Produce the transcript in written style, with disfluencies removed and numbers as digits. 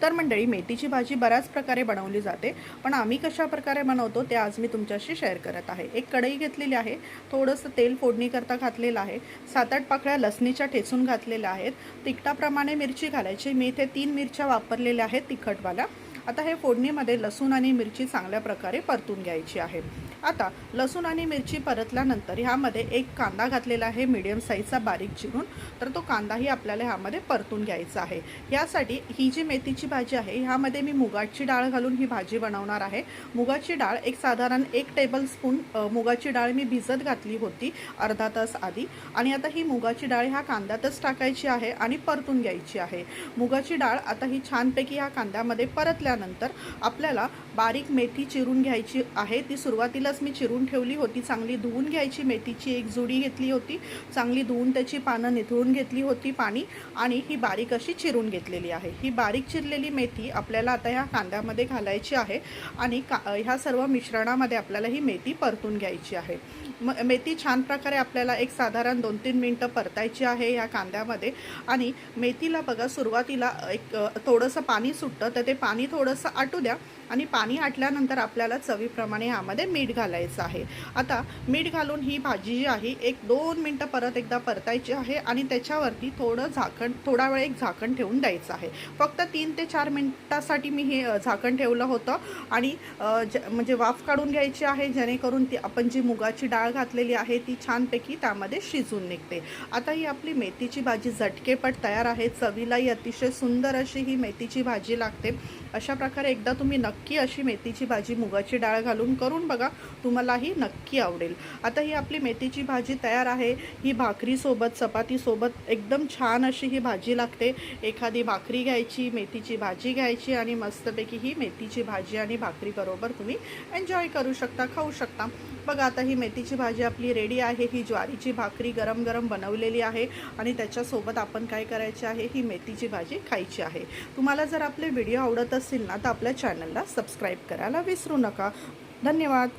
तर मंडळी, मेथीची भाजी बऱ्याच प्रकारे बनवली जाते, पण आम्ही कशा प्रकारे बनवतो ते आज मी तुमच्याशी शेअर करत आहे। एक कढई घेतलेली आहे, थोडंसं तेल फोडणी करता घातलेलं आहे, 7-8 पाकळ्या लसणीच्या ठेचून घातलेल्या आहेत, तिखटाप्रमाणे मिरची घालायची। मी इथे 3 मिरच्या वापरलेल्या आहेत तिखटवाल्या। आता हे फोडणीमध्ये लसूण आणि मिरची चांगल्या प्रकारे परतून घ्यायची आहे। आता लसूण आणि मिरची परतल्यानंतर ह्यामध्ये एक कांदा घातलेला आहे मीडियम साईजचा बारीक चिरून, तर तो कांदाही आपल्याला ह्यामध्ये परतून घ्यायचा आहे। यासाठी ही जी मेथीची भाजी आहे ह्यामध्ये मी मुगाची डाळ घालून ही भाजी बनवणार आहे। मुगाची डाळ एक साधारण 1 टेबलस्पून मुगाची डाळ मी भिजत घातली होती अर्धा तास आधी, आणि आता ही मुगाची डाळ ह्या कांद्यातच टाकायची आहे आणि परतून घ्यायची आहे। मुगाची डाळ आता ही छानपैकी ह्या कांद्यामध्ये परतल्यानंतर आपल्याला बारीक मेथी चिरून घ्यायची आहे। ती सुरुवातीलाच मी चिरून ठेवली होती, चांगली धुवून घ्यायची। मेथीची एक जुडी घेतली होती, चांगली धुवून त्याची पानं निथळून घेतली होती पाणी, आणि ही बारीक अशी चिरून घेतलेली आहे। ही बारीक चिरलेली मेथी आपल्याला आता ह्या कांद्यामध्ये घालायची आहे आणि ह्या सर्व मिश्रणामध्ये आपल्याला ही मेथी परतून घ्यायची आहे। मेथी छान प्रकारे आपल्याला एक साधारण 2-3 मिनटं परतायची आहे या कांद्यामध्ये। आणि मेथीला बघा, सुरुवातीला एक थोडंसं पाणी सुटतं, तर ते पाणी थोडंसं आटू द्या, आणि पाणी आटल्यानंतर आपल्याला चवीप्रमाणे ह्यामध्ये मीठ घालायचं आहे। आता मीठ घालून ही भाजी जी आहे 1-2 मिनटं परत एकदा परतायची आहे, आणि त्याच्यावरती थोडा वेळ एक झाकण ठेवून द्यायचं आहे। फक्त 3 ते 4 मिनटासाठी मी हे झाकण ठेवलं होतं, आणि म्हणजे वाफ काढून घ्यायची आहे, जेणेकरून ती आपण जी मुगाची डाळ घातलेली आहे ती छानपैकी त्यामध्ये शिजून निघते। आता ही आपली मेथीची भाजी झटकेपट तयार आहे। चवीलाही अतिशय सुंदर अशी ही मेथीची भाजी लागते। अशा प्रकारे एकदा तुम्ही नक्की अशी मेथीची भाजी मुगाची डाळ घालून करून बघा, तुम्हालाही नक्की आवडेल। आता ही आपली मेथीची भाजी तयार आहे। ही भाकरीसोबत, चपातीसोबत एकदम छान अशी ही भाजी लागते। एखादी भाकरी घ्यायची, मेथीची भाजी घ्यायची, आणि मस्तपैकी ही मेथीची भाजी आणि भाकरीबरोबर तुम्ही एन्जॉय करू शकता, खाऊ शकता। बघा, आता ही मेथीची भाजी आपली रेडी आहे। ही ज्वारीची भाकरी गरम गरम बनवलेली आहे, आणि त्याच्यासोबत आपण काय करायचे आहे, ही मेथीची भाजी खायची आहे। तुम्हाला जर आपले व्हिडिओ आवडत असतील ना, तर आपल्या चॅनलला सबस्क्राईब करायला विसरू नका। धन्यवाद।